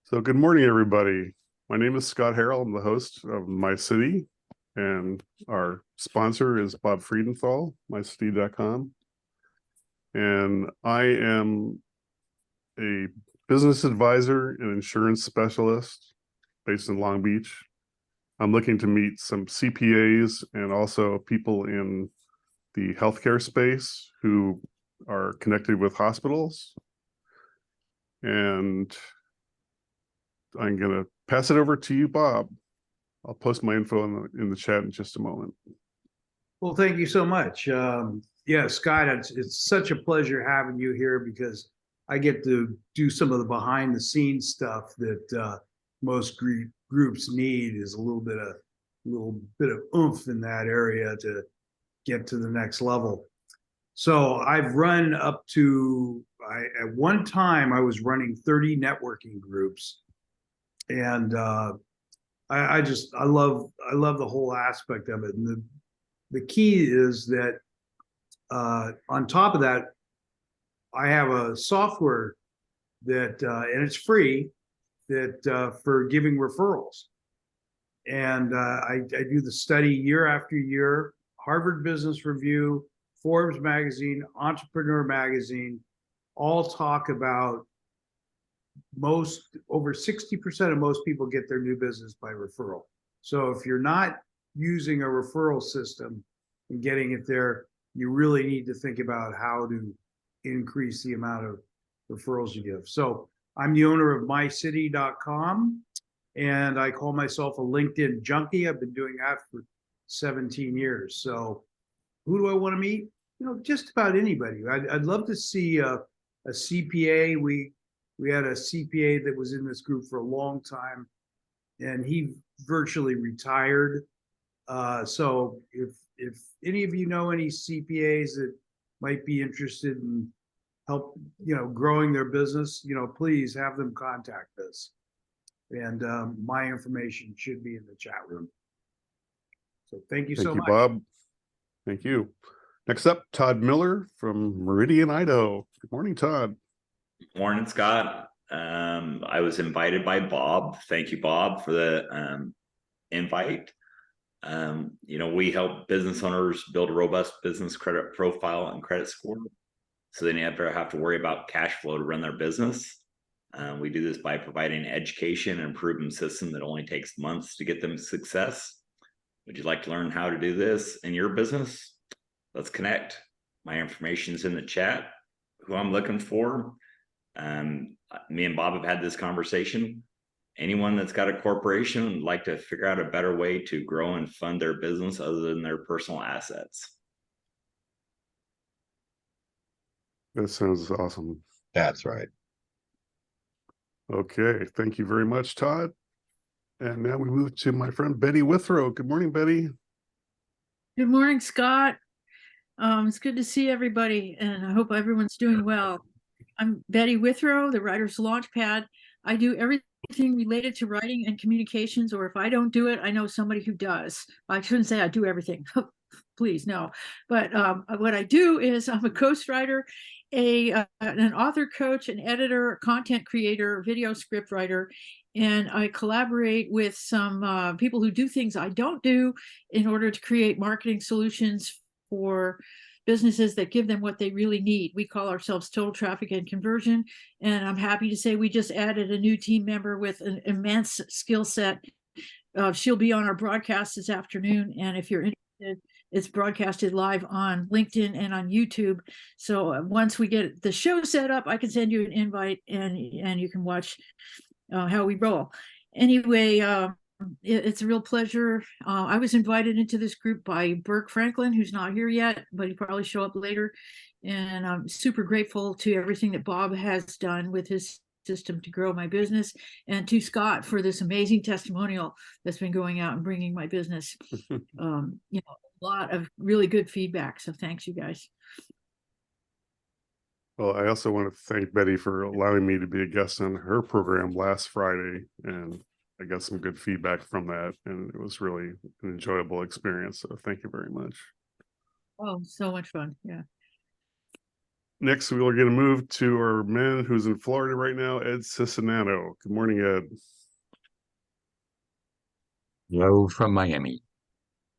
So good morning, everybody. My name is Scott Harrell. I'm the host of MyCity, and our sponsor is Bob Friedenthal, MyCity.com. And I am a business advisor and insurance specialist based in Long Beach. I'm looking to meet some CPAs and also people in the healthcare space who are connected with hospitals. And I'm going to pass it over to you, Bob. I'll post my info in the chat in just a moment. Well, thank you so much. Yeah, Scott, it's such a pleasure having you here because I get to do some of the behind the scenes stuff that most groups need is a little bit of oomph in that area to get to the next level. So I've run up to, at one time I was running 30 networking groups. And I love the whole aspect of it. And the key is that on top of that, I have a software that and it's free that for giving referrals. And I do the study year after year. Harvard Business Review, Forbes magazine, Entrepreneur magazine, all talk about over 60% of most people get their new business by referral. So if you're not using a referral system and getting it there, you really need to think about how to increase the amount of referrals you give. So I'm the owner of MyCity.com, and I call myself a LinkedIn junkie. I've been doing that for 17 years. So who do I want to meet? Just about anybody. I'd love to see a CPA. We had a CPA that was in this group for a long time, and he virtually retired. So if any of you know any CPAs that might be interested in growing their business, please have them contact us. And my information should be in the chat room. So thank you so much. Thank you, Bob. Thank you. Next up, Todd Miller from Meridian, Idaho. Good morning, Todd. Morning, Scott. I was invited by Bob. Thank you, Bob, for the invite. We help business owners build a robust business credit profile and credit score so they never have to worry about cash flow to run their business. We do this by providing education and proven system that only takes months to get them success. Would you like to learn how to do this in your business? Let's connect. My information is in the chat. Who I'm looking for. Me and Bob have had this conversation. Anyone that's got a corporation would like to figure out a better way to grow and fund their business other than their personal assets. That sounds awesome. That's right. Okay, thank you very much, Todd. And now we move to my friend Betty Withrow. Good morning, Betty. Good morning, Scott. It's good to see everybody, and I hope everyone's doing well. I'm Betty Withrow, the Writer's Launchpad. I do everything related to writing and communications, or if I don't do it, I know somebody who does. I shouldn't say I do everything. Please, no. But what I do is I'm a ghostwriter, an author, coach, an editor, content creator, video script writer, and I collaborate with some people who do things I don't do in order to create marketing solutions for businesses that give them what they really need. We call ourselves Total Traffic and Conversion, and I'm happy to say we just added a new team member with an immense skill set. She'll be on our broadcast this afternoon, and if you're interested, it's broadcasted live on LinkedIn and on YouTube. So once we get the show set up, I can send you an invite, and you can watch how we roll. Anyway, it's a real pleasure. I was invited into this group by Burke Franklin, who's not here yet, but he'll probably show up later. And I'm super grateful to everything that Bob has done with his system to grow my business, and to Scott for this amazing testimonial that's been going out and bringing my business, a lot of really good feedback. So thanks, you guys. Well, I also want to thank Betty for allowing me to be a guest on her program last Friday, and I got some good feedback from that, and it was really an enjoyable experience. So thank you very much. Oh, so much fun. Yeah. Next, we are going to move to our man who's in Florida right now, Ed Cicinato. Good morning, Ed. Hello from Miami.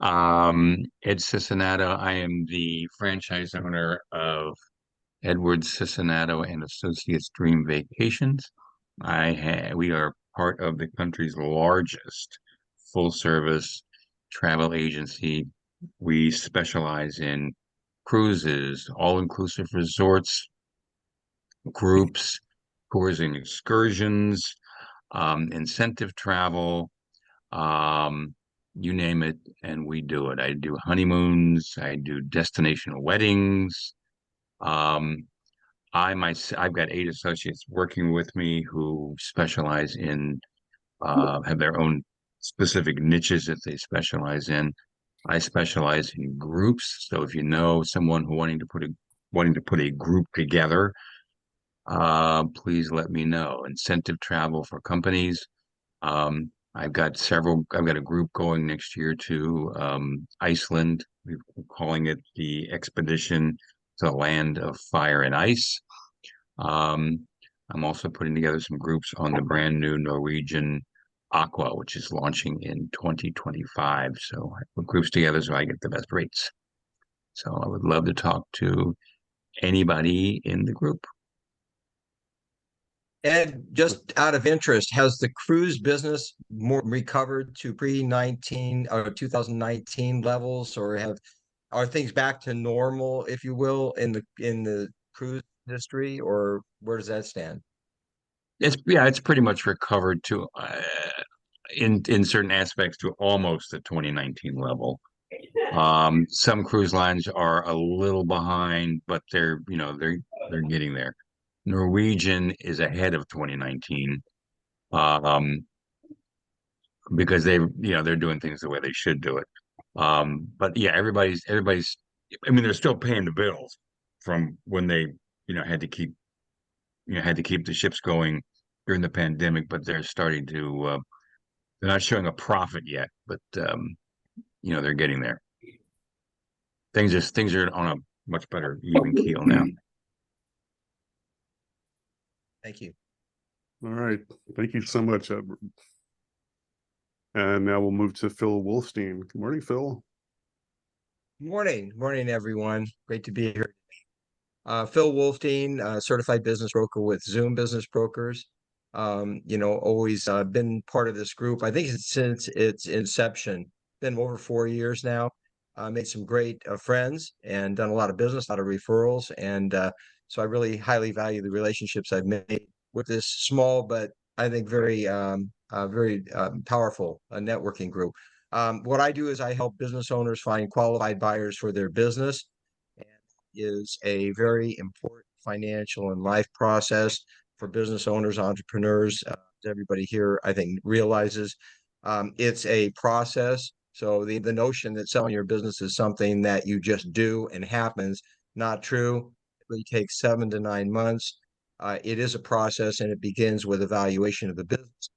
Ed Cicinato. I am the franchise owner of Edward Cicinato and Associates Dream Vacations. We are part of the country's largest full-service travel agency. We specialize in cruises, all-inclusive resorts, groups, tours and excursions, incentive travel, you name it, and we do it. I do honeymoons, I do destination weddings. I've got 8 associates working with me who specialize in have their own specific niches that they specialize in. I specialize in groups. So if you know someone who wanting to put a group together, please let me know. Incentive travel for companies. I've got a group going next year to Iceland. We're calling it the Expedition to the Land of Fire and Ice. I'm also putting together some groups on the brand new Norwegian Aqua, which is launching in 2025. So I put groups together so I get the best rates. So I would love to talk to anybody in the group. Ed, just out of interest, has the cruise business more recovered to pre-19 or 2019 levels, or are things back to normal, if you will, in the cruise industry, or where does that stand? It's pretty much recovered to in certain aspects to almost the 2019 level. Some cruise lines are a little behind, but they're getting there. Norwegian is ahead of 2019 because they're doing things the way they should do it. But yeah, everybody's I mean, they're still paying the bills from when they had to keep the ships going during the pandemic, but they're starting to they're not showing a profit yet, but they're getting there. Things are on a much better even keel now. Thank you. All right. Thank you so much, Edward. And now we'll move to Phil Wolfstein. Good morning, Phil. Morning, everyone. Great to be here. Phil Wolfstein, certified business broker with Zoom Business Brokers. Always been part of this group. I think since its inception, been over 4 years now. Made some great friends and done a lot of business, a lot of referrals. And so I really highly value the relationships I've made with this small, but I think very powerful networking group. What I do is I help business owners find qualified buyers for their business, and is a very important financial and life process for business owners, entrepreneurs. Everybody here, I think, realizes it's a process. So the notion that selling your business is something that you just do and happens, not true. It really takes 7 to 9 months. It is a process, and it begins with evaluation of the business.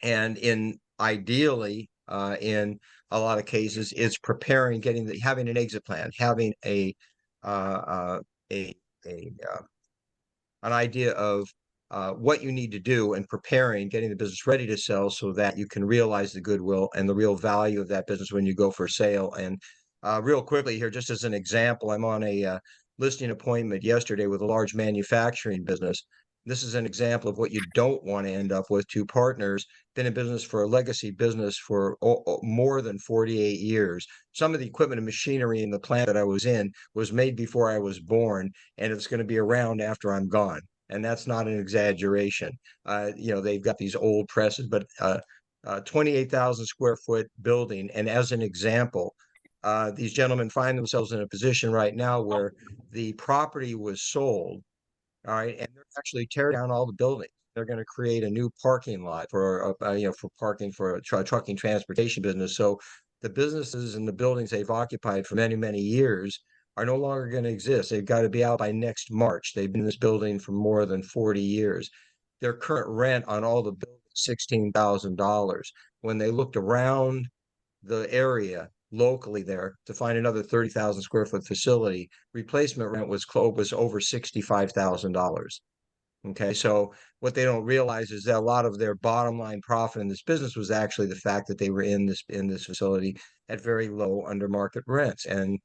And ideally, in a lot of cases, it's preparing, having an exit plan, having an idea of what you need to do, and preparing, getting the business ready to sell so that you can realize the goodwill and the real value of that business when you go for sale. And real quickly here, just as an example, I'm on a listing appointment yesterday with a large manufacturing business. This is an example of what you don't want to end up with. 2 partners, been in business for a legacy business for more than 48 years. Some of the equipment and machinery in the plant that I was in was made before I was born, and it's going to be around after I'm gone. And that's not an exaggeration. They've got these old presses, but 28,000 square foot building. And as an example, these gentlemen find themselves in a position right now where the property was sold. All right, and they're actually tearing down all the buildings. They're going to create a new parking lot for parking for a trucking transportation business. So the businesses and the buildings they've occupied for many, many years are no longer going to exist. They've got to be out by next March. They've been in this building for more than 40 years. Their current rent on all the buildings, $16,000. When they looked around the area, locally there to find another 30,000 square foot facility. Replacement rent was over $65,000. Okay, so what they don't realize is that a lot of their bottom line profit in this business was actually the fact that they were in this facility at very low under market rents. And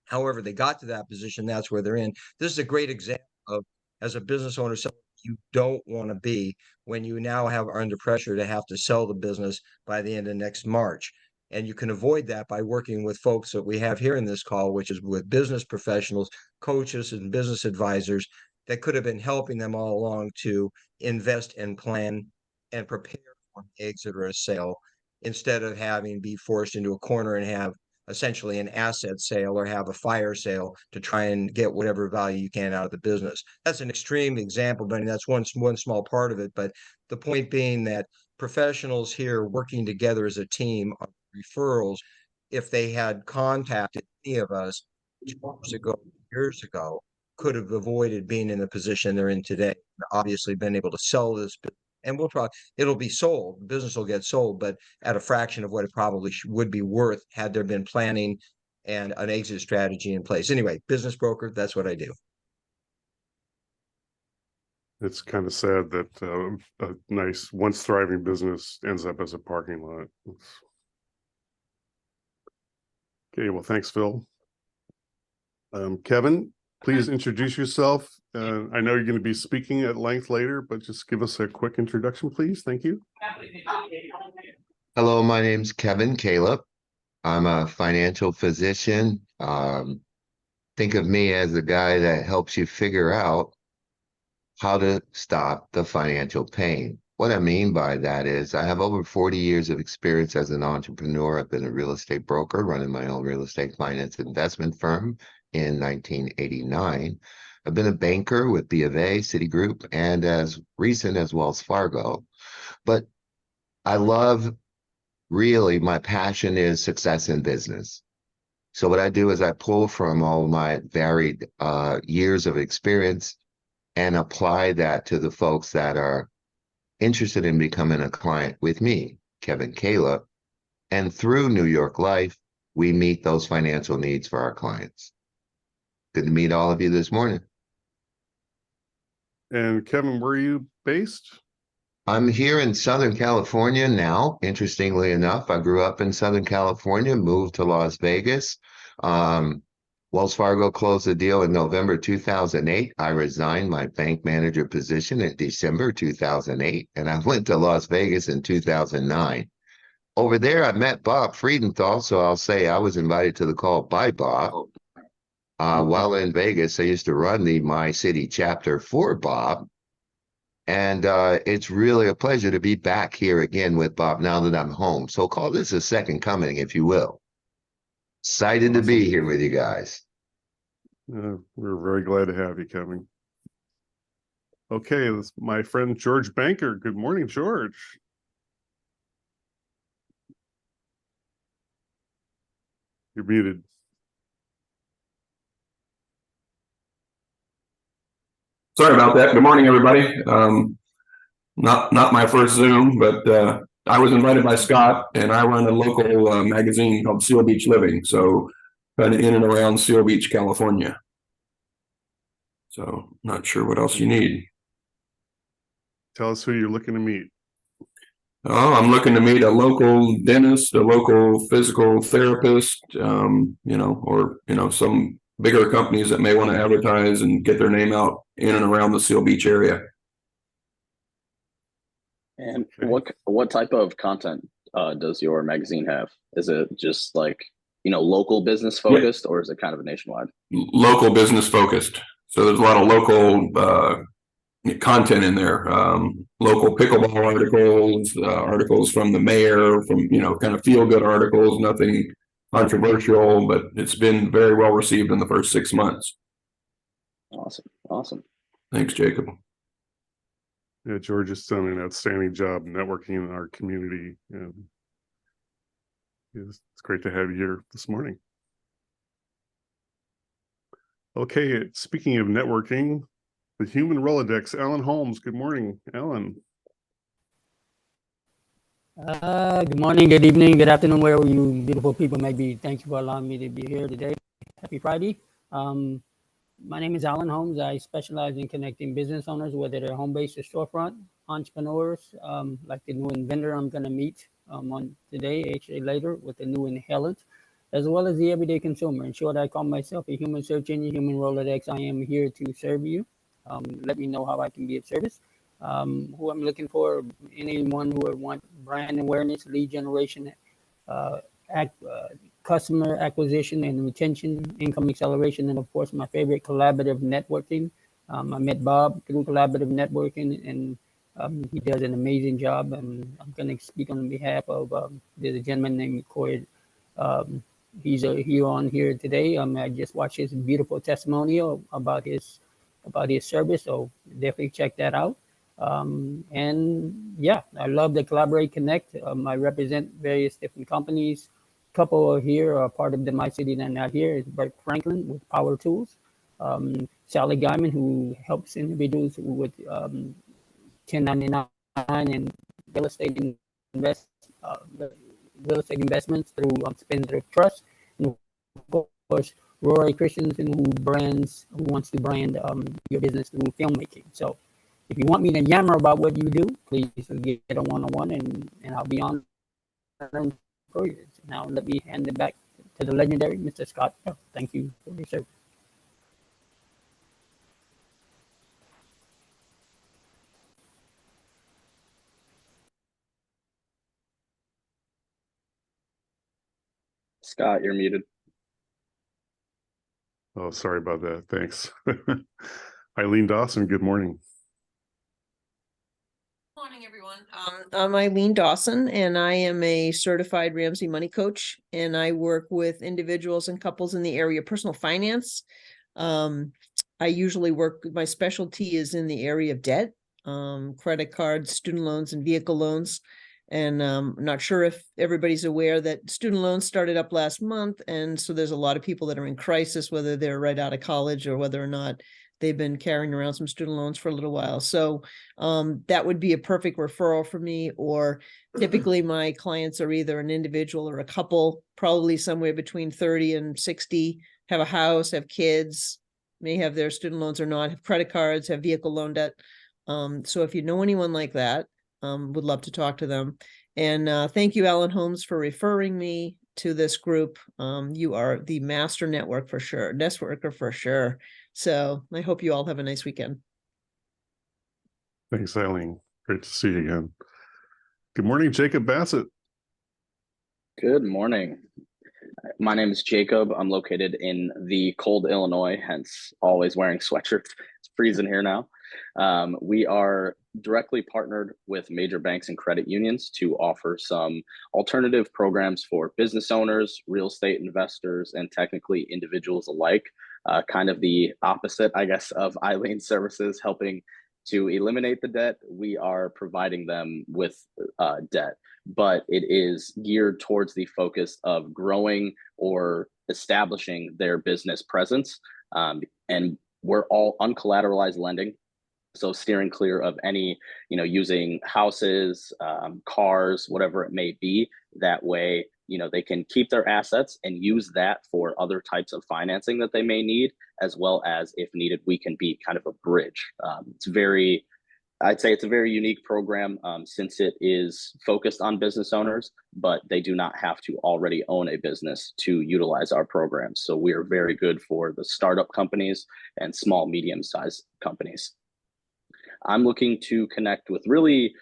however they got to that position, that's where they're in. This is a great example of, as a business owner, something you don't want to be when you now have under pressure to have to sell the business by the end of next March. And you can avoid that by working with folks that we have here in this call, which is with business professionals, coaches, and business advisors that could have been helping them all along to invest and plan and prepare for an exit or a sale, instead of having be forced into a corner and have essentially an asset sale or have a fire sale to try and get whatever value you can out of the business. That's an extreme example, but that's one small part of it. But the point being that professionals here working together as a team on referrals, if they had contacted any of us years ago, could have avoided being in the position they're in today. Obviously been able to sell this, and it'll be sold, the business will get sold, but at a fraction of what it probably would be worth had there been planning and an exit strategy in place. Anyway, business broker, that's what I do. It's kind of sad that a nice, once thriving business ends up as a parking lot. Okay, well, thanks, Phil. Kevin, please introduce yourself. I know you're going to be speaking at length later, but just give us a quick introduction, please. Thank you. Hello, my name's Kevin Caliup. I'm a financial physician. Think of me as the guy that helps you figure out how to stop the financial pain. What I mean by that is I have over 40 years of experience as an entrepreneur. I've been a real estate broker, running my own real estate finance investment firm in 1989. I've been a banker with B of A, Citigroup, and as recent as Wells Fargo. But I love, really, my passion is success in business. So what I do is I pull from all my varied years of experience and apply that to the folks that are interested in becoming a client with me, Kevin Caliup. And through New York Life, we meet those financial needs for our clients. Good to meet all of you this morning. And Kevin, where are you based? I'm here in Southern California now. Interestingly enough, I grew up in Southern California, moved to Las Vegas. Wells Fargo closed the deal in November 2008. I resigned my bank manager position in December 2008, and I went to Las Vegas in 2009. Over there, I met Bob Friedenthal, so I'll say I was invited to the call by Bob. While in Vegas, I used to run the MyCity chapter for Bob. And it's really a pleasure to be back here again with Bob now that I'm home. So call this a second coming, if you will. Excited to be here with you guys. We're very glad to have you, Kevin. Okay, this is my friend George Banker. Good morning, George. You're muted. Sorry about that. Good morning, everybody. Not my first Zoom, but I was invited by Scott, and I run a local magazine called Seal Beach Living. So kind of in and around Seal Beach, California. So not sure what else you need. Tell us who you're looking to meet. Oh, I'm looking to meet a local dentist, a local physical therapist, or some bigger companies that may want to advertise and get their name out in and around the Seal Beach area. And what type of content does your magazine have? Is it just like, local business focused, or is it kind of a nationwide? Local business focused. So there's a lot of local content in there. Local pickleball articles, articles from the mayor, from kind of feel good articles, nothing controversial, but it's been very well received in the first 6 months. Awesome. Thanks, Jacob. Yeah, George has done an outstanding job networking in our community, and it's great to have you here this morning. Okay, speaking of networking, the human Rolodex, Alan Holmes. Good morning, Alan. Good morning, good evening, good afternoon, wherever you beautiful people may be. Thank you for allowing me to be here today. Happy Friday. My name is Alan Holmes. I specialize in connecting business owners, whether they're home-based or storefront, entrepreneurs, like the new inventor I'm going to meet on today, actually later, with the new inhalant, as well as the everyday consumer. In short, I call myself a human search engine, human Rolodex. I am here to serve you. Let me know how I can be of service. Who I'm looking for, anyone who would want brand awareness, lead generation, uh, customer acquisition and retention, income acceleration, and of course, my favorite, collaborative networking. I met Bob through collaborative networking, and he does an amazing job. I'm going to speak on behalf of there's a gentleman named Corey. Um, he's here on here today. I just watched his beautiful testimonial about his service, so definitely check that out. And yeah, I love the Collaborate Connect. I represent various different companies. A couple are here are part of the MyCity that are not here is Bert Franklin with Power Tools. Sally Guyman, who helps individuals with 1099 and real estate invest real estate investments through Spendthrift Trust. And of course, Rory Christensen, who wants to brand your business through filmmaking. So if you want me to yammer about what you do, please get a one-on-one, and I'll be on for you. Now let me hand it back to the legendary Mr. Scott. Thank you for your service. Scott, you're muted. Oh, sorry about that. Thanks. Eileen Dawson, good morning. Morning, everyone. I'm Eileen Dawson, and I am a certified Ramsey money coach, and I work with individuals and couples in the area of personal finance. I usually work, my specialty is in the area of debt, credit cards, student loans, and vehicle loans. And I'm not sure if everybody's aware that student loans started up last month, and so there's a lot of people that are in crisis, whether they're right out of college or whether or not they've been carrying around some student loans for a little while. So that would be a perfect referral for me. Or typically my clients are either an individual or a couple, probably somewhere between 30 and 60, have a house, have kids, may have their student loans or not, have credit cards, have vehicle loan debt. So if you know anyone like that, would love to talk to them. And thank you, Alan Holmes, for referring me to this group. You are the master networker for sure. So I hope you all have a nice weekend. Thanks, Eileen. Great to see you again. Good morning, Jacob Bassett. Good morning. My name is Jacob. I'm located in the cold Illinois, hence always wearing sweatshirts. It's freezing here now. We are directly partnered with major banks and credit unions to offer some alternative programs for business owners, real estate investors, and technically individuals alike. Kind of the opposite, I guess, of Eileen's services, helping to eliminate the debt. We are providing them with debt, but it is geared towards the focus of growing or establishing their business presence. And we're all uncollateralized lending. So steering clear of any, using houses, cars, whatever it may be. That way, they can keep their assets and use that for other types of financing that they may need, as well as if needed, we can be kind of a bridge. I'd say it's a very unique program since it is focused on business owners, but they do not have to already own a business to utilize our programs. So we are very good for the startup companies and small, medium-sized companies. I'm looking to connect with really,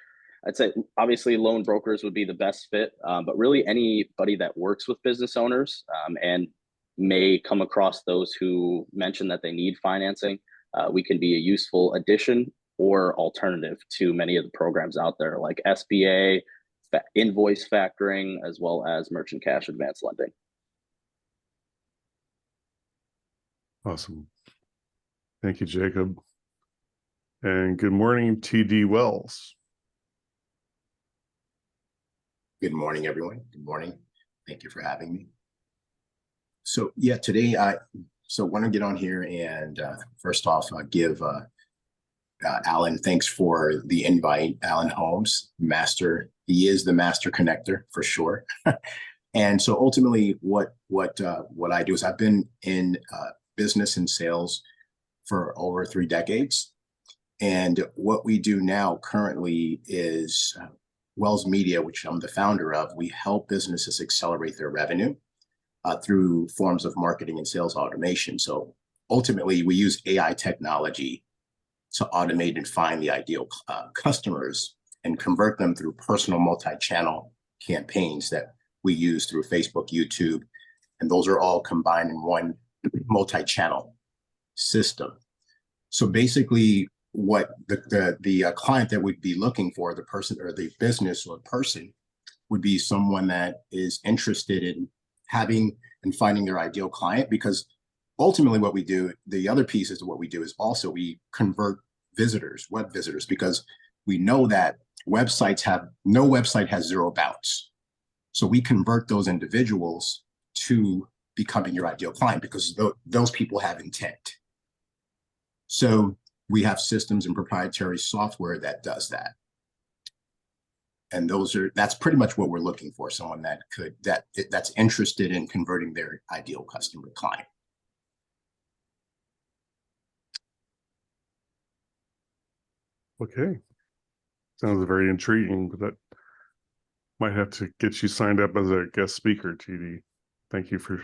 I'd say obviously loan brokers would be the best fit, but really anybody that works with business owners and may come across those who mention that they need financing. We can be a useful addition or alternative to many of the programs out there like SBA, invoice factoring, as well as merchant cash advance lending. Awesome. Thank you, Jacob. And good morning, TD Wells. Good morning, everyone. Good morning. Thank you for having me. So yeah, today I want to get on here and first off give Alan, thanks for the invite. Alan Holmes, master. He is the master connector for sure. And so ultimately, what I do is I've been in business and sales for over 3 decades. And what we do now currently is Wells Media, which I'm the founder of. We help businesses accelerate their revenue through forms of marketing and sales automation. So ultimately, we use AI technology to automate and find the ideal customers and convert them through personal multi-channel campaigns that we use through Facebook, YouTube, and those are all combined in one multi-channel system. So basically, what the client that we'd be looking for, the person or the business or person, would be someone that is interested in having and finding their ideal client, because ultimately what we do, the other pieces of what we do is also we convert visitors, web visitors, because we know that no website has 0 bounce. So we convert those individuals to becoming your ideal client because those people have intent. So we have systems and proprietary software that does that. And that's pretty much what we're looking for, someone that's interested in converting their ideal customer client. Okay. Sounds very intriguing, but that might have to get you signed up as a guest speaker, TD. Thank you for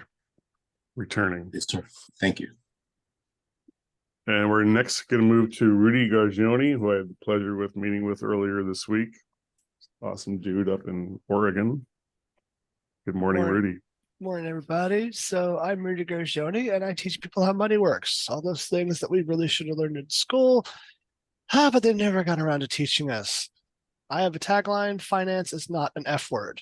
returning. Yes, sir. Thank you. And we're next going to move to Rudy Gargioni, who I had the pleasure with meeting with earlier this week. Awesome dude up in Oregon. Good morning, Rudy. Morning, everybody. So I'm Rudy Gargioni, and I teach people how money works. All those things that we really should have learned in school, but they never got around to teaching us. I have a tagline: finance is not an F word.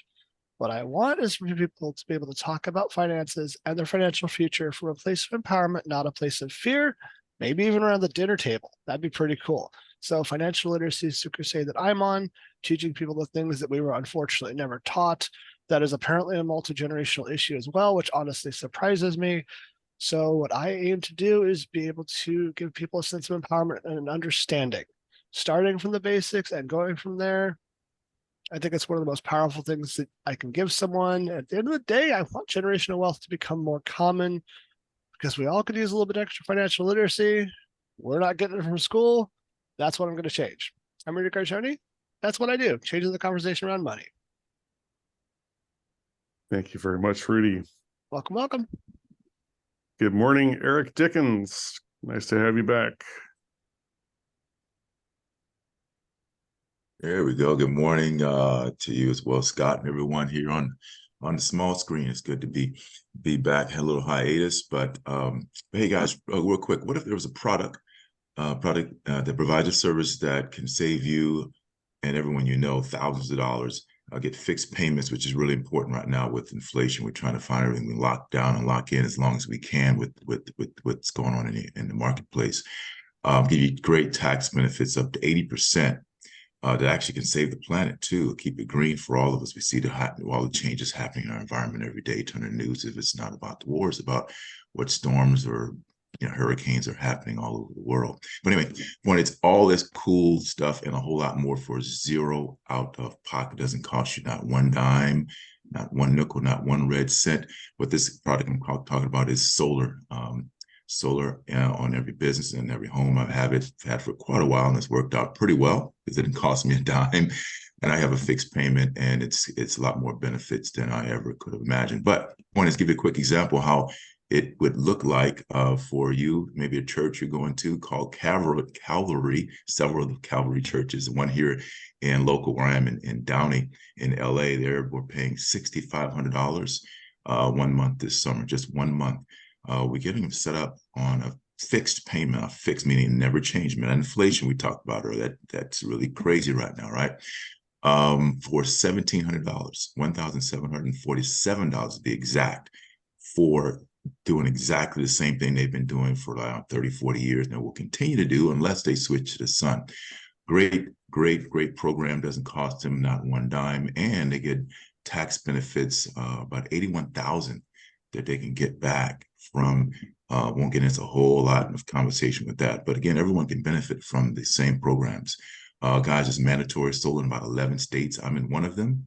What I want is for people to be able to talk about finances and their financial future from a place of empowerment, not a place of fear, maybe even around the dinner table. That'd be pretty cool. So financial literacy is the crusade that I'm on, teaching people the things that we were unfortunately never taught. That is apparently a multi-generational issue as well, which honestly surprises me. So what I aim to do is be able to give people a sense of empowerment and an understanding, starting from the basics and going from there. I think it's one of the most powerful things that I can give someone. At the end of the day, I want generational wealth to become more common because we all could use a little bit extra financial literacy. We're not getting it from school. That's what I'm going to change. I'm Rudy Gargioni. That's what I do, changing the conversation around money. Thank you very much, Rudy. Welcome, welcome. Good morning, Eric Dickens. Nice to have you back. There we go. Good morning to you as well, Scott, and everyone here on the small screen. It's good to be back. Had a little hiatus, but hey guys, real quick, what if there was a product that provides a service that can save you and everyone you know thousands of dollars, get fixed payments, which is really important right now with inflation. We're trying to find everything we lock down and lock in as long as we can with what's going on in the marketplace. Give you great tax benefits up to 80%. That actually can save the planet too, keep it green for all of us. We see all the changes happening in our environment every day. Turn on the news if it's not about the wars, about what storms or hurricanes are happening all over the world. But anyway, when it's all this cool stuff and a whole lot more for zero out of pocket, doesn't cost you not one dime, not one nickel, not one red cent. What this product I'm talking about is solar. Solar on every business and every home. I've had for quite a while, and it's worked out pretty well because it didn't cost me a dime, and I have a fixed payment, and it's a lot more benefits than I ever could have imagined. But I want to give you a quick example how it would look like for you, maybe a church you're going to called Calvary, several of the Calvary churches. One here in local where I am in Downey in LA, we're paying $6,500 1 month this summer, just 1 month. We're getting them set up on a fixed payment, a fixed meaning never change. Man, inflation we talked about earlier, that's really crazy right now, right? For $1,700, $1,747 to be exact, for doing exactly the same thing they've been doing for like 30, 40 years and will continue to do unless they switch to the sun. Great program, doesn't cost them not one dime, and they get tax benefits, about $81,000 that they can get back from Won't get into a whole lot of conversation with that. But again, everyone can benefit from the same programs. Guys, it's mandatory, sold in about 11 states. I'm in one of them.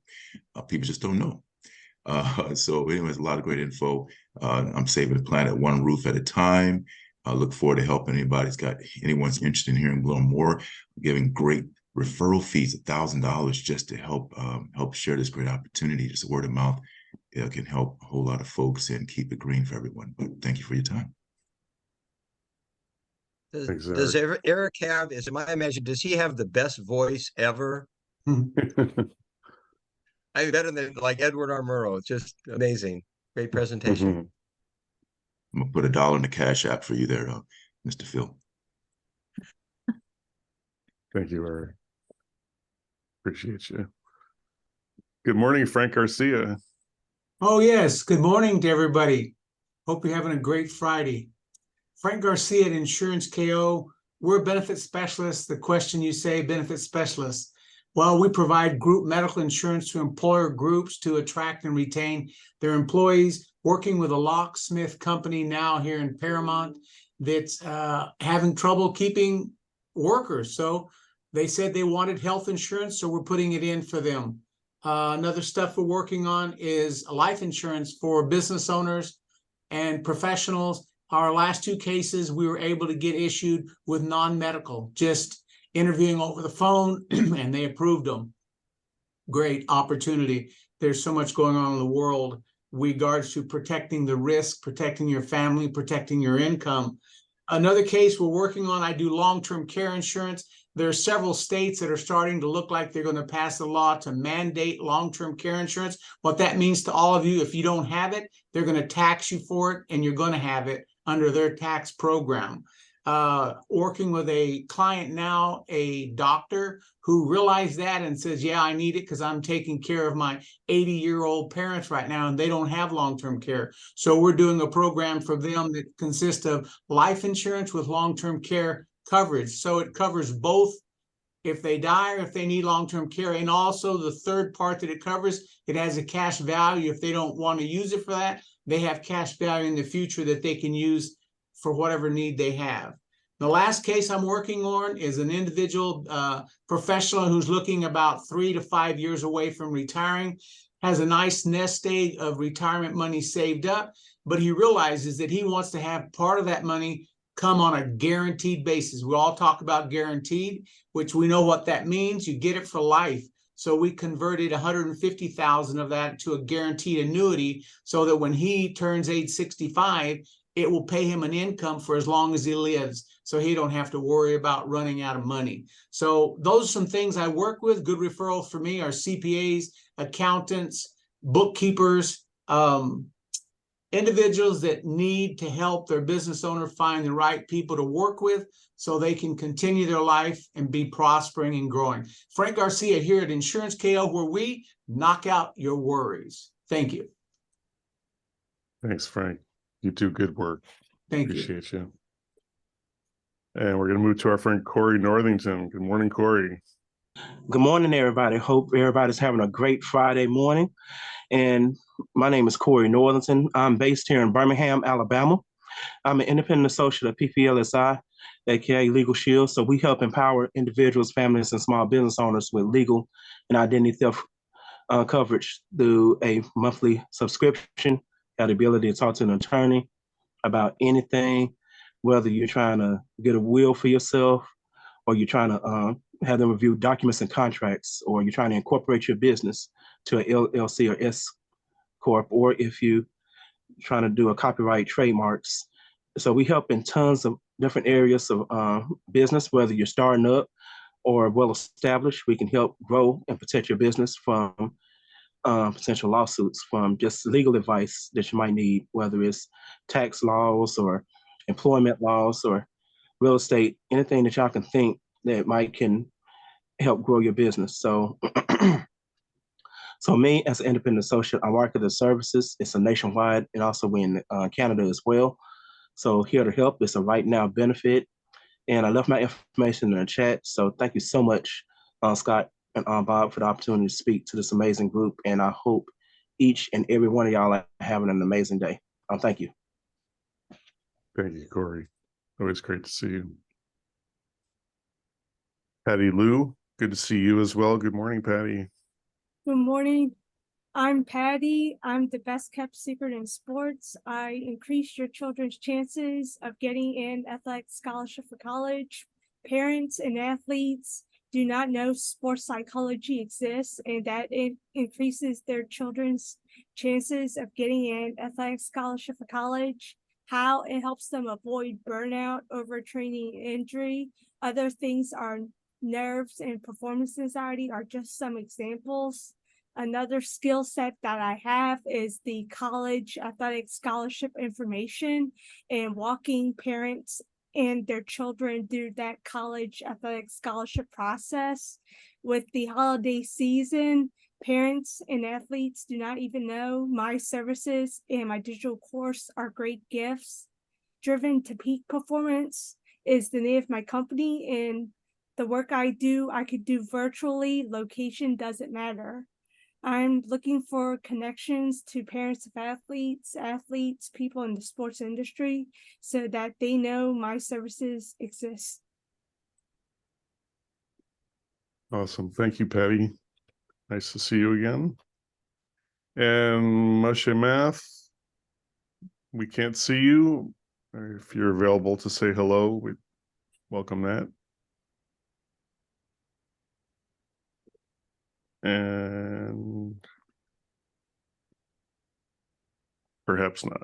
People just don't know. So anyways, a lot of great info. I'm saving the planet one roof at a time. I look forward to helping anyone's interested in hearing a little more. I'm giving great referral fees, $1,000 just to help share this great opportunity. Just a word of mouth. It can help a whole lot of folks and keep it green for everyone. But thank you for your time. Does Eric have, is my imagination, does he have the best voice ever? I better than like Edward R. Murrow. Just amazing. Great presentation. I'm gonna put $1 in the Cash App for you there, Mr. Phil. Thank you, Eric. Appreciate you. Good morning, Frank Garcia. Oh, yes. Good morning to everybody. Hope you're having a great Friday. Frank Garcia at Insurance KO. We're benefit specialists. The question you say, benefit specialists. Well, we provide group medical insurance to employer groups to attract and retain their employees, working with a locksmith company now here in Paramount that's having trouble keeping workers. So they said they wanted health insurance, so we're putting it in for them. Another stuff we're working on is life insurance for business owners and professionals. Our last two cases we were able to get issued with non-medical, just interviewing over the phone, and they approved them. Great opportunity. There's so much going on in the world with regards to protecting the risk, protecting your family, protecting your income. Another case we're working on, I do long-term care insurance. There are several states that are starting to look like they're going to pass a law to mandate long-term care insurance. What that means to all of you, if you don't have it, they're going to tax you for it, and you're going to have it under their tax program. Working with a client now, a doctor who realized that and says, yeah, I need it because I'm taking care of my 80-year-old parents right now and they don't have long-term care. So we're doing a program for them that consists of life insurance with long-term care coverage. So it covers both if they die or if they need long-term care. And also the third part that it covers, it has a cash value. If they don't want to use it for that, they have cash value in the future that they can use for whatever need they have. The last case I'm working on is an individual professional who's looking about 3 to 5 years away from retiring, has a nice nest egg of retirement money saved up, but he realizes that he wants to have part of that money come on a guaranteed basis. We all talk about guaranteed, which we know what that means. You get it for life. So we converted 150,000 of that to a guaranteed annuity so that when he turns age 65, it will pay him an income for as long as he lives, so he don't have to worry about running out of money. So those are some things I work with. Good referrals for me are CPAs, accountants, bookkeepers, individuals that need to help their business owner find the right people to work with so they can continue their life and be prospering and growing. Frank Garcia here at Insurance KO, where we knock out your worries. Thank you. Thanks, Frank. You do good work. Thank you. Appreciate you. And we're going to move to our friend Corey Northington. Good morning, Corey. Good morning, everybody. Hope everybody's having a great Friday morning. And my name is Corey Northington. I'm based here in Birmingham, Alabama. I'm an independent associate of PPLSI, aka Legal Shield. So we help empower individuals, families, and small business owners with legal and identity theft coverage through a monthly subscription. Got the ability to talk to an attorney about anything, whether you're trying to get a will for yourself, or you're trying to have them review documents and contracts, or you're trying to incorporate your business to an LLC or S Corp, or if you're trying to do a copyright trademarks. So we help in tons of different areas of business, whether you're starting up or well-established. We can help grow and protect your business from potential lawsuits, from just legal advice that you might need, whether it's tax laws or employment laws or real estate, anything that y'all can think that might can help grow your business. So, so me as an independent associate, I market the services. It's a nationwide, and also we're in Canada as well. So here to help. It's a right now benefit. And I left my information in the chat. So thank you so much, Scott and Bob, for the opportunity to speak to this amazing group. And I hope each and every one of y'all are having an amazing day. Thank you. Thank you, Corey. Always great to see you. Patty Lou, good to see you as well. Good morning, Patty. Good morning. I'm Patty. I'm the best kept secret in sports. I increase your children's chances of getting an athletic scholarship for college. Parents and athletes do not know sports psychology exists and that it increases their children's chances of getting an athletic scholarship for college. How it helps them avoid burnout, overtraining, injury. Other things are nerves and performance anxiety are just some examples. Another skill set that I have is the college athletic scholarship information and walking parents and their children through that college athletic scholarship process. With the holiday season, parents and athletes do not even know my services and my digital course are great gifts. Driven to Peak Performance is the name of my company, and the work I do, I could do virtually. Location doesn't matter. I'm looking for connections to parents of athletes, people in the sports industry, so that they know my services exist. Awesome. Thank you, Patty. Nice to see you again. And Moshe Math, we can't see you. If you're available to say hello, we welcome that. And perhaps not.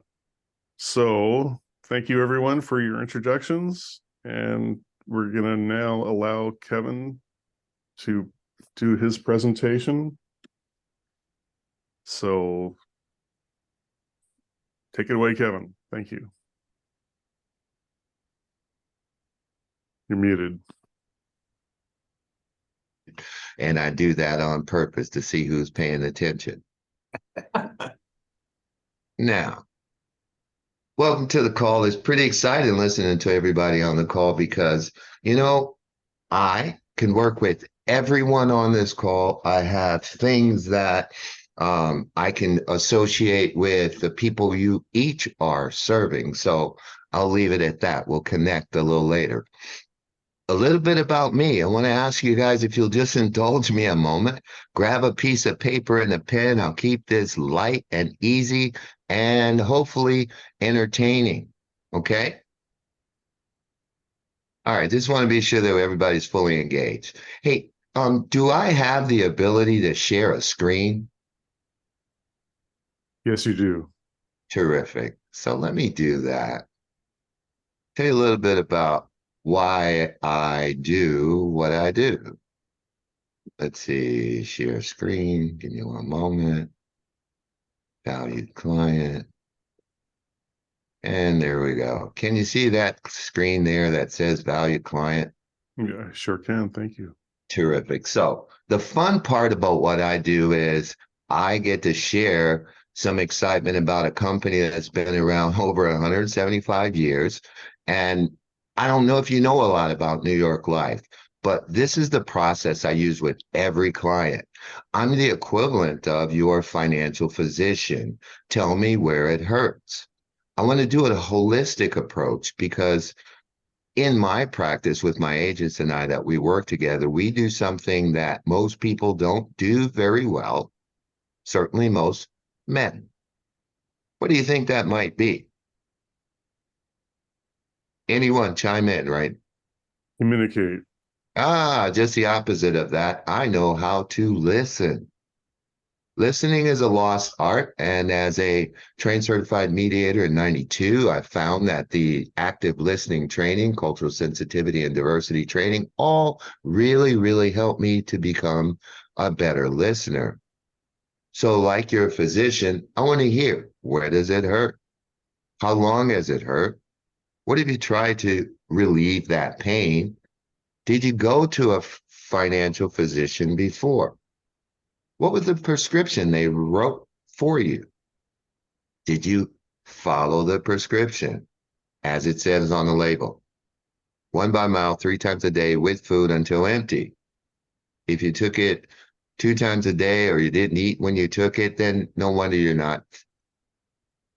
So thank you everyone for your introductions. And we're gonna now allow Kevin to do his presentation. So take it away, Kevin. Thank you. You're muted. And I do that on purpose to see who's paying attention. Now, welcome to the call. It's pretty exciting listening to everybody on the call because, you know, I can work with everyone on this call. I have things that I can associate with the people you each are serving. So I'll leave it at that. We'll connect a little later. A little bit about me. I want to ask you guys if you'll just indulge me a moment. Grab a piece of paper and a pen. I'll keep this light and easy and hopefully entertaining. Okay? All right, just want to be sure that everybody's fully engaged. Hey, do I have the ability to share a screen? Yes, you do. Terrific. So let me do that. Tell you a little bit about why I do what I do. Let's see, share screen. Give me one moment. Valued client. And there we go. Can you see that screen there that says valued client? Yeah, I sure can. Thank you. Terrific. So the fun part about what I do is I get to share some excitement about a company that's been around over 175 years. And I don't know if you know a lot about New York Life, but this is the process I use with every client. I'm the equivalent of your financial physician. Tell me where it hurts. I want to do it a holistic approach because in my practice with my agents and I that we work together, we do something that most people don't do very well, certainly most men. What do you think that might be? Anyone chime in, right? Communicate. Ah, just the opposite of that. I know how to listen. Listening is a lost art, and as a trained certified mediator in 92, I found that the active listening training, cultural sensitivity, and diversity training all really helped me to become a better listener. So like your physician, I want to hear, where does it hurt? How long has it hurt? What have you tried to relieve that pain? Did you go to a financial physician before? What was the prescription they wrote for you? Did you follow the prescription as it says on the label? 1 by mouth, 3 times a day with food until empty. If you took it 2 times a day or you didn't eat when you took it, then no wonder you're not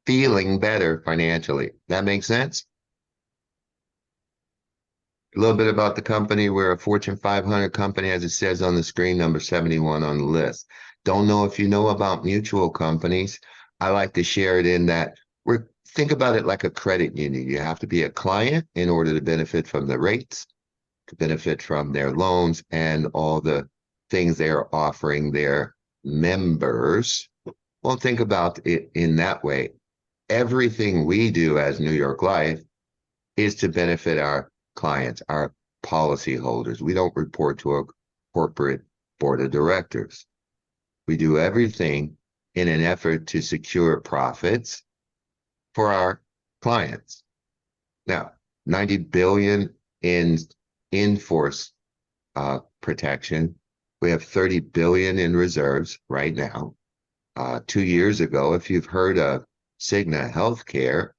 feeling better financially. That makes sense? A little bit about the company. We're a Fortune 500 company, as it says on the screen, number 71 on the list. Don't know if you know about mutual companies. I like to share it in that think about it like a credit union. You have to be a client in order to benefit from the rates, to benefit from their loans and all the things they are offering their members. Well, think about it in that way. Everything we do as New York Life is to benefit our clients, our policyholders. We don't report to a corporate board of directors. We do everything in an effort to secure profits for our clients. Now, 90 billion in in-force protection. We have 30 billion in reserves right now. 2 years ago, if you've heard of Cigna Healthcare,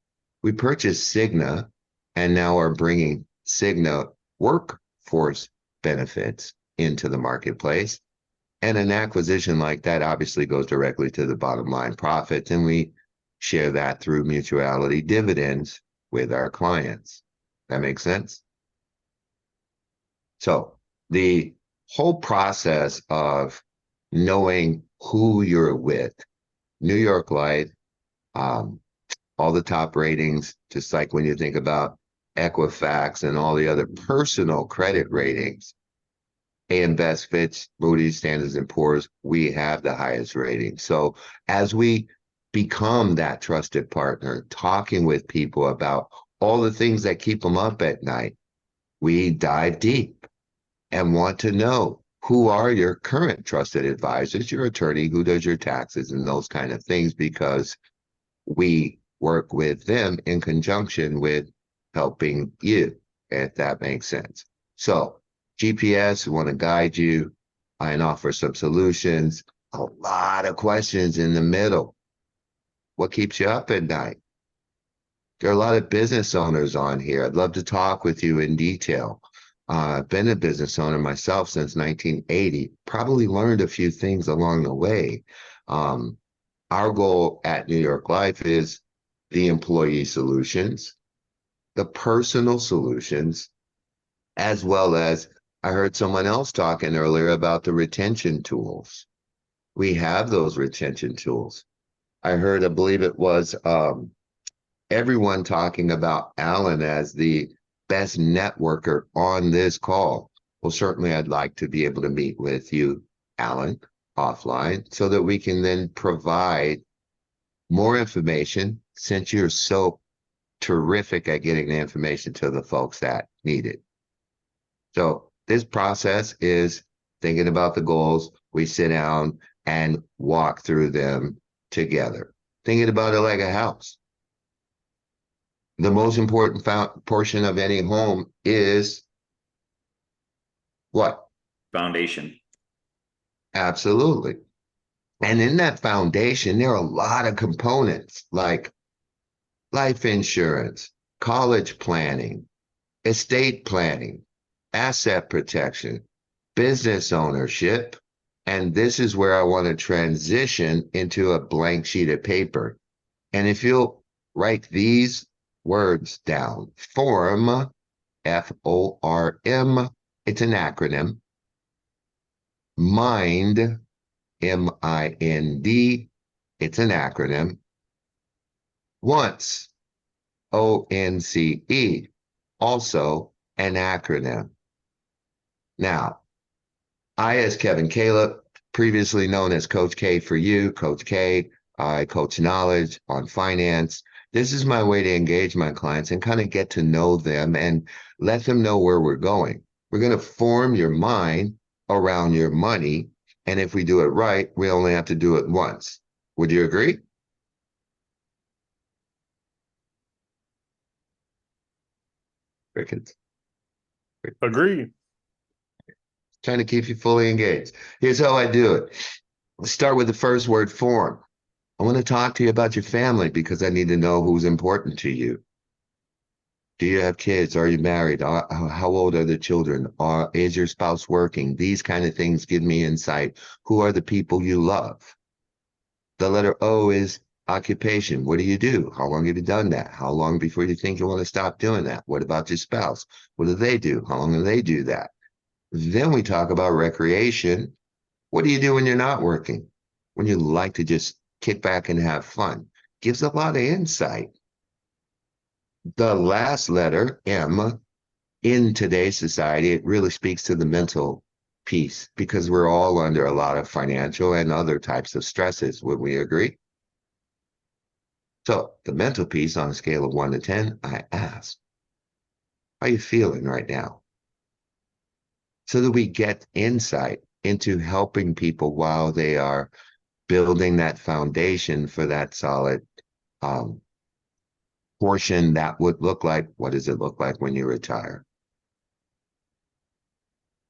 we purchased Cigna and now are bringing Cigna workforce benefits into the marketplace. And an acquisition like that obviously goes directly to the bottom line profits, and we share that through mutuality dividends with our clients. That makes sense? So the whole process of knowing who you're with, New York Life, all the top ratings, just like when you think about Equifax and all the other personal credit ratings, AM Best, Fitch, Moody's, Standards and Poor's, we have the highest rating. So as we become that trusted partner, talking with people about all the things that keep them up at night, we dive deep and want to know who are your current trusted advisors, your attorney, who does your taxes and those kind of things, because we work with them in conjunction with helping you, if that makes sense. So GPS, we want to guide you and offer some solutions. A lot of questions in the middle. What keeps you up at night? There are a lot of business owners on here. I'd love to talk with you in detail. I've been a business owner myself since 1980. Probably learned a few things along the way. Our goal at New York Life is the employee solutions, the personal solutions, as well as I heard someone else talking earlier about the retention tools. We have those retention tools. I heard, I believe it was everyone talking about Alan as the best networker on this call. Well, certainly I'd like to be able to meet with you, Alan, offline, so that we can then provide more information, since you're so terrific at getting the information to the folks that need it. So this process is thinking about the goals. We sit down and walk through them together, thinking about it like a house. The most important portion of any home is what? Foundation. Absolutely. And in that foundation, there are a lot of components like life insurance, college planning, estate planning, asset protection, business ownership. And this is where I want to transition into a blank sheet of paper. And if you'll write these words down, FORM, F-O-R-M, it's an acronym. Mind, M-I-N-D, it's an acronym. Once, O-N-C-E, also an acronym. Now, I, as Kevin Caliup, previously known as Coach K for you, Coach K, I coach knowledge on finance. This is my way to engage my clients and kind of get to know them and let them know where we're going. We're going to form your mind around your money. And if we do it right, we only have to do it once. Would you agree? Crickets. Agree. Trying to keep you fully engaged. Here's how I do it. Let's start with the first word, form. I want to talk to you about your family because I need to know who's important to you. Do you have kids? Are you married? How old are the children? Is your spouse working? These kind of things give me insight. Who are the people you love? The letter O is Occupation, what do you do? How long have you done that? How long before you think you want to stop doing that? What about your spouse? What do they do? How long do they do that? Then we talk about recreation. What do you do when you're not working? When you like to just kick back and have fun? Gives a lot of insight. The last letter, M, in today's society, it really speaks to the mental piece because we're all under a lot of financial and other types of stresses. Would we agree? So the mental piece on a scale of 1 to 10, I ask, how are you feeling right now? So that we get insight into helping people while they are building that foundation for that solid portion that would look like, what does it look like when you retire?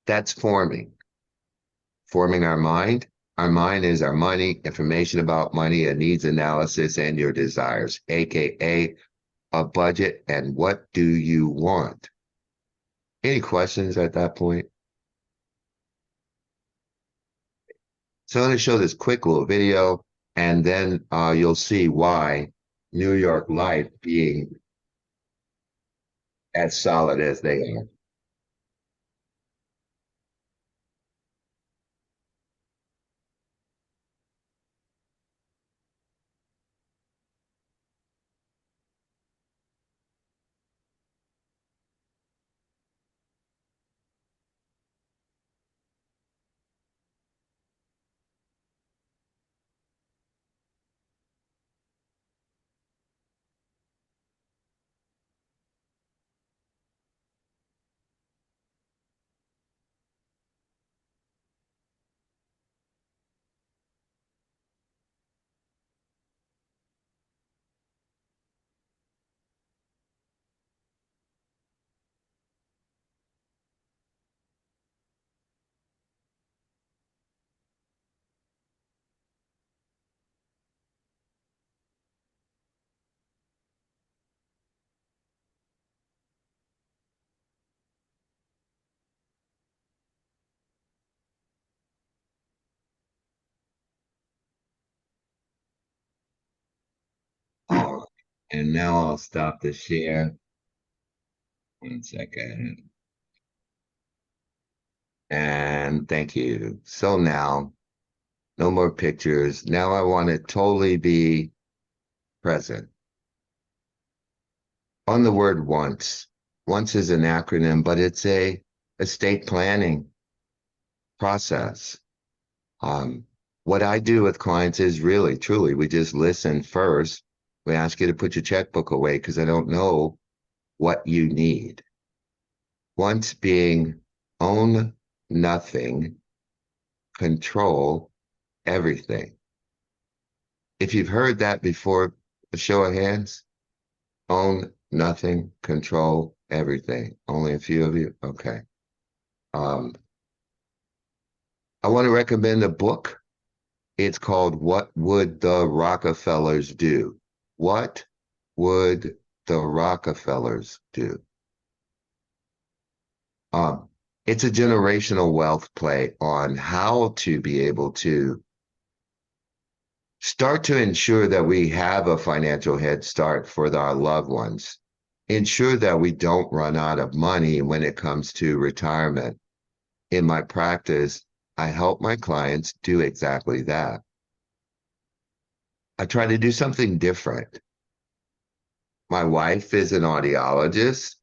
That's forming our mind. Our mind is our money, information about money, a needs analysis, and your desires, AKA a budget and what do you want? Any questions at that point? So I'm going to show this quick little video, and then you'll see why New York Life being as solid as they are. All right. And now I'll stop the share. 1 second. And thank you. So now, no more pictures. Now I want to totally be present. On the word once. Once is an acronym, but it's a estate planning process. What I do with clients is really, truly, we just listen first. We ask you to put your checkbook away because I don't know what you need. Once being own nothing, control everything. If you've heard that before, a show of hands, own nothing, control everything. Only a few of you? Okay. I want to recommend a book. It's called What Would the Rockefellers Do? What would the Rockefellers do? It's a generational wealth play on how to be able to start to ensure that we have a financial head start for our loved ones. Ensure that we don't run out of money when it comes to retirement. In my practice, I help my clients do exactly that. I try to do something different. My wife is an audiologist.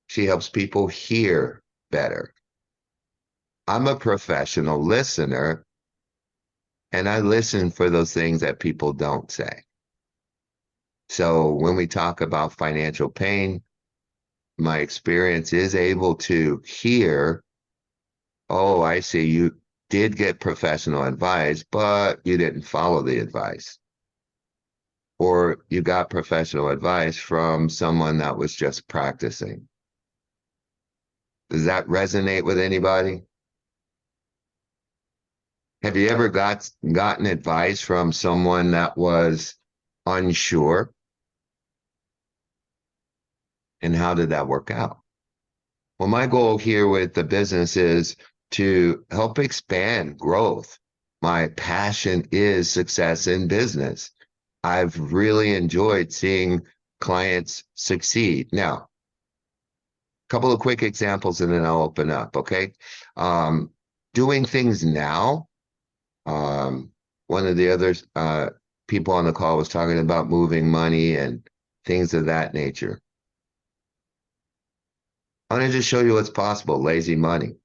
She helps people hear better. I'm a professional listener, and I listen for those things that people don't say. So when we talk about financial pain, my experience is able to hear, oh, I see you did get professional advice, but you didn't follow the advice. Or you got professional advice from someone that was just practicing. Does that resonate with anybody? Have you ever gotten advice from someone that was unsure? And how did that work out? Well, my goal here with the business is to help expand growth. My passion is success in business. I've really enjoyed seeing clients succeed. Now, a couple of quick examples and then I'll open up, okay? Doing things now. One of the other people on the call was talking about moving money and things of that nature. I'm going to just show you what's possible. Lazy money.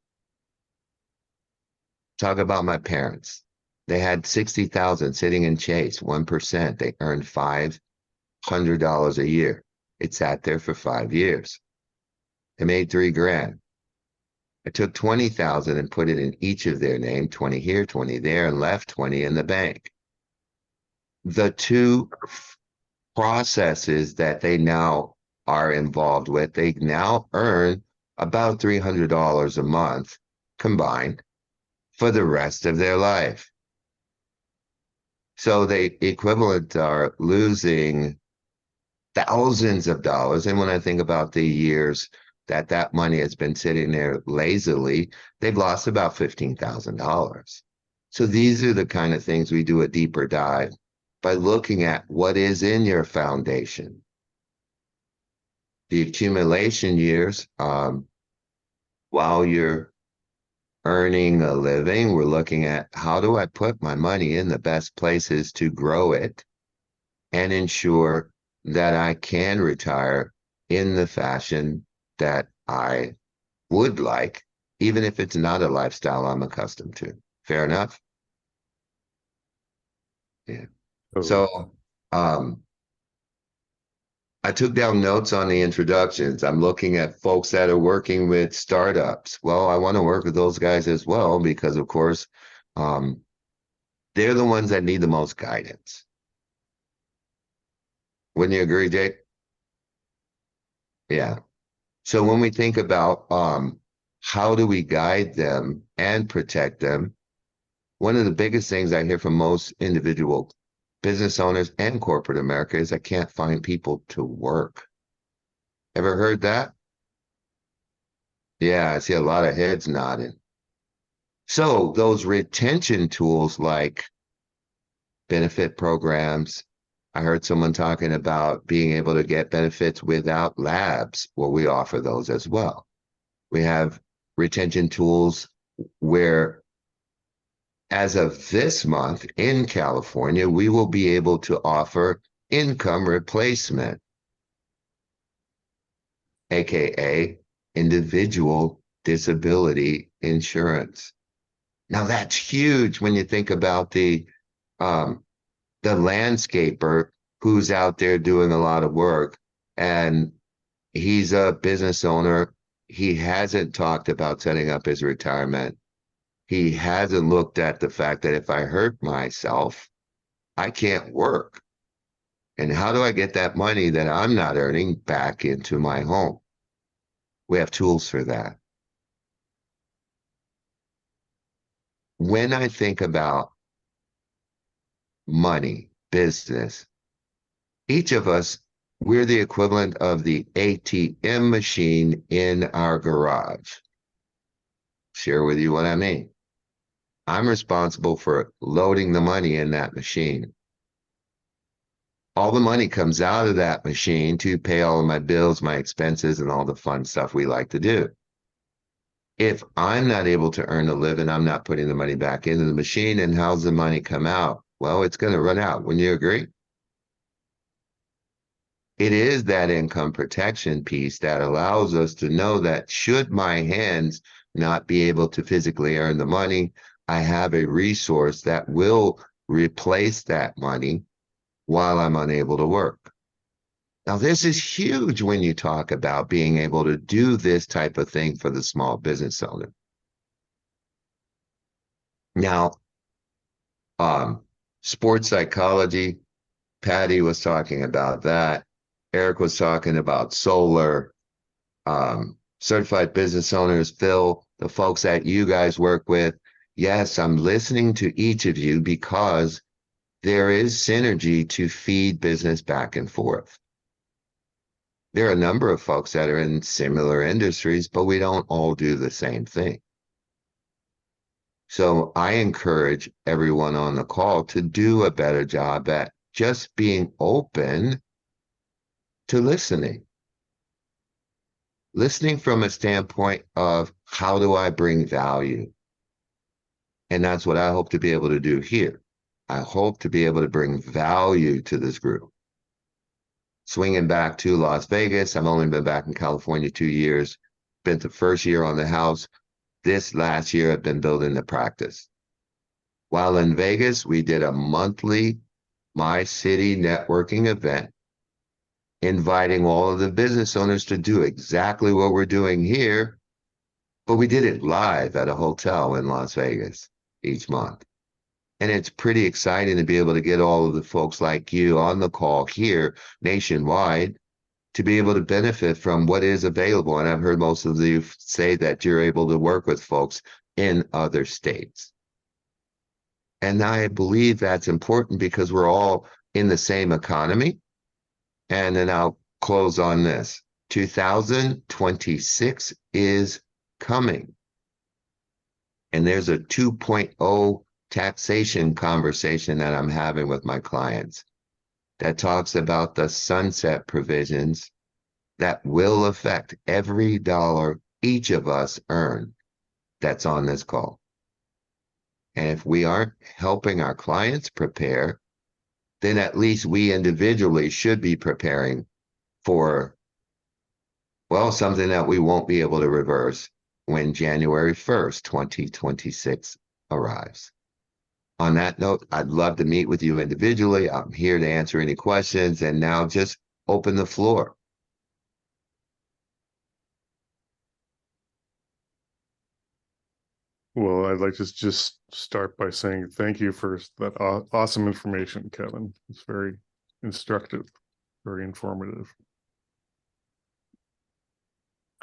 Talk about my parents. They had 60,000 sitting in Chase, 1%. They earned $500 a year. It sat there for 5 years. They made $3,000. I took 20,000 and put it in each of their name, 20 here, 20 there, and left 20 in the bank. The two processes that they now are involved with, they now earn about $300 a month combined for the rest of their life. So they equivalent are losing thousands of dollars. And when I think about the years that that money has been sitting there lazily, they've lost about $15,000. So these are the kind of things we do a deeper dive by looking at what is in your foundation. The accumulation years, while you're earning a living, we're looking at how do I put my money in the best places to grow it and ensure that I can retire in the fashion that I would like, even if it's not a lifestyle I'm accustomed to. Fair enough? Yeah. So, I took down notes on the introductions. I'm looking at folks that are working with startups. Well, I want to work with those guys as well because, of course, they're the ones that need the most guidance. Wouldn't you agree, Jake? Yeah. So when we think about how do we guide them and protect them, one of the biggest things I hear from most individual business owners and corporate America is I can't find people to work. Ever heard that? Yeah, I see a lot of heads nodding. So those retention tools like benefit programs, I heard someone talking about being able to get benefits without labs. Well, we offer those as well. We have retention tools where, as of this month in California, we will be able to offer income replacement, AKA individual disability insurance. Now that's huge when you think about the landscaper who's out there doing a lot of work and he's a business owner. He hasn't talked about setting up his retirement. He hasn't looked at the fact that if I hurt myself, I can't work. And how do I get that money that I'm not earning back into my home? We have tools for that. When I think about money, business, each of us, we're the equivalent of the ATM machine in our garage. Share with you what I mean. I'm responsible for loading the money in that machine. All the money comes out of that machine to pay all of my bills, my expenses, and all the fun stuff we like to do. If I'm not able to earn a living, I'm not putting the money back into the machine. And how's the money come out? Well, it's going to run out. Wouldn't you agree? It is that income protection piece that allows us to know that should my hands not be able to physically earn the money, I have a resource that will replace that money while I'm unable to work. Now, this is huge when you talk about being able to do this type of thing for the small business owner. Now, sports psychology, Patty was talking about that. Eric was talking about solar, certified business owners, Phil, the folks that you guys work with. Yes, I'm listening to each of you because there is synergy to feed business back and forth. There are a number of folks that are in similar industries, but we don't all do the same thing. So I encourage everyone on the call to do a better job at just being open to listening. Listening from a standpoint of how do I bring value? And that's what I hope to be able to do here. I hope to be able to bring value to this group. Swinging back to Las Vegas, I've only been back in California 2 years. Spent the first year on the house. This last year, I've been building the practice. While in Vegas, we did a monthly MyCity networking event, inviting all of the business owners to do exactly what we're doing here, but we did it live at a hotel in Las Vegas each month. And it's pretty exciting to be able to get all of the folks like you on the call here nationwide to be able to benefit from what is available. And I've heard most of you say that you're able to work with folks in other states. And I believe that's important because we're all in the same economy. And then I'll close on this. 2026 is coming. And there's a 2.0 taxation conversation that I'm having with my clients that talks about the sunset provisions that will affect every dollar each of us earn that's on this call. And if we aren't helping our clients prepare, then at least we individually should be preparing for, well, something that we won't be able to reverse when January 1st, 2026 arrives. On that note, I'd love to meet with you individually. I'm here to answer any questions, and now just open the floor. Well, I'd like to just start by saying thank you for that awesome information, Kevin. It's very instructive, very informative.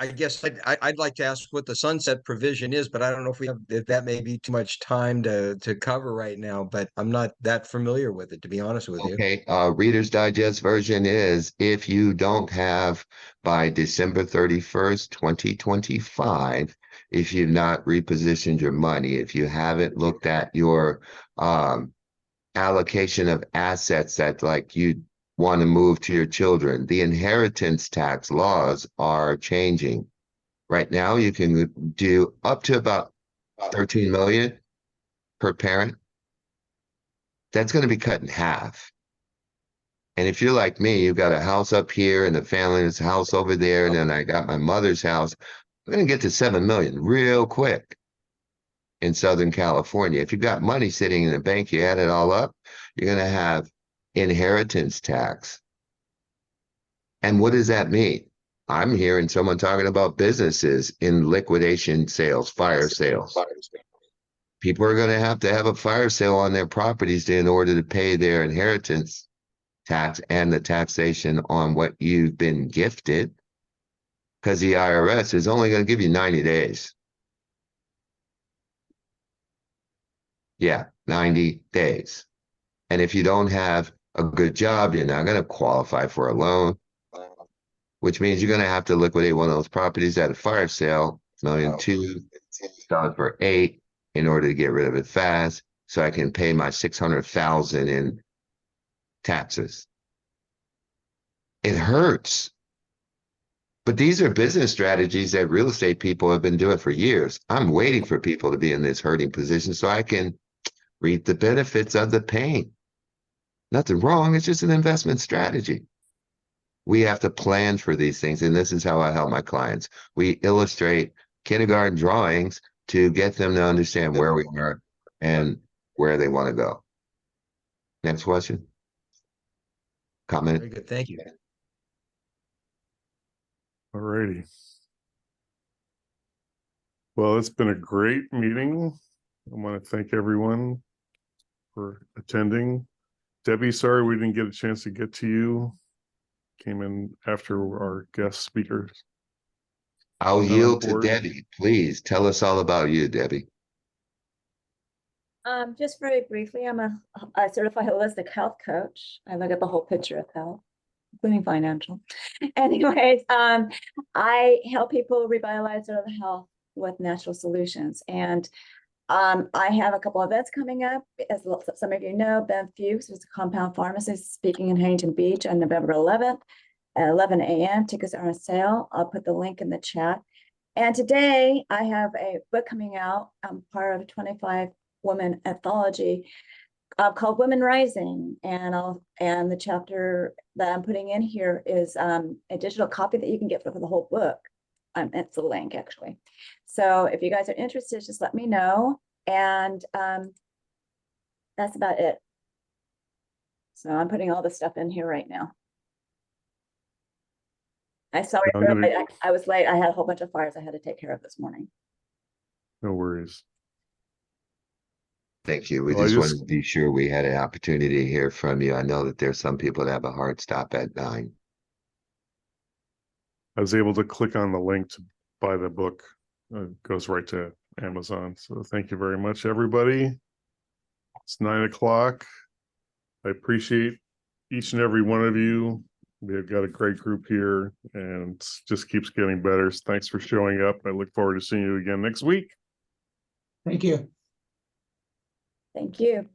I guess I'd like to ask what the sunset provision is, but I don't know if that may be too much time to cover right now, but I'm not that familiar with it, to be honest with you. Okay, Reader's Digest version is if you don't have by December 31st, 2025, if you've not repositioned your money, if you haven't looked at your allocation of assets that like you want to move to your children, the inheritance tax laws are changing. Right now, you can do up to about 13 million per parent. That's going to be cut in half. And if you're like me, you've got a house up here and the family's house over there, and then I got my mother's house, I'm going to get to 7 million real quick in Southern California. If you've got money sitting in the bank, you add it all up, you're going to have inheritance tax. And what does that mean? I'm hearing someone talking about businesses in liquidation sales, fire sales. People are going to have a fire sale on their properties in order to pay their inheritance tax and the taxation on what you've been gifted, because the IRS is only going to give you 90 days. Yeah, 90 days. And if you don't have a good job, you're not going to qualify for a loan, which means you're going to have to liquidate one of those properties at a fire sale, $1.2 million, sell it for $8 million in order to get rid of it fast, so I can pay my $600,000 in taxes. It hurts. But these are business strategies that real estate people have been doing for years. I'm waiting for people to be in this hurting position so I can reap the benefits of the pain. Nothing wrong. It's just an investment strategy. We have to plan for these things. And this is how I help my clients. We illustrate kindergarten drawings to get them to understand where we are and where they want to go. Next question. Comment. Very good. Thank you. All righty. Well, it's been a great meeting. I want to thank everyone for attending. Debbie, sorry we didn't get a chance to get to you. Came in after our guest speakers. I'll yield to Debbie. Please tell us all about you, Debbie. Just very briefly, I'm a certified holistic health coach. I look at the whole picture of health, including financial. Anyways, I help people revitalize their health with natural solutions. And I have a couple events coming up. As some of you know, Ben Fuchs, who's a compound pharmacist, speaking in Huntington Beach on November 11th at 11 a.m. Tickets are on sale. I'll put the link in the chat. And today I have a book coming out. I'm part of a 25 woman anthology called Women Rising. And the chapter that I'm putting in here is a digital copy that you can get for the whole book. It's a link actually. So if you guys are interested, just let me know. And that's about it. So I'm putting all this stuff in here right now. Sorry, I was late. I had a whole bunch of fires I had to take care of this morning. No worries. Thank you. We Well, just wanted to be sure we had an opportunity to hear from you. I know that there's some people that have a hard stop at 9. I was able to click on the link to buy the book. It goes right to Amazon. So thank you very much, everybody. It's 9 o'clock. I appreciate each and every one of you. We've got a great group here and it just keeps getting better. So thanks for showing up. I look forward to seeing you again next week. Thank you. Thank you.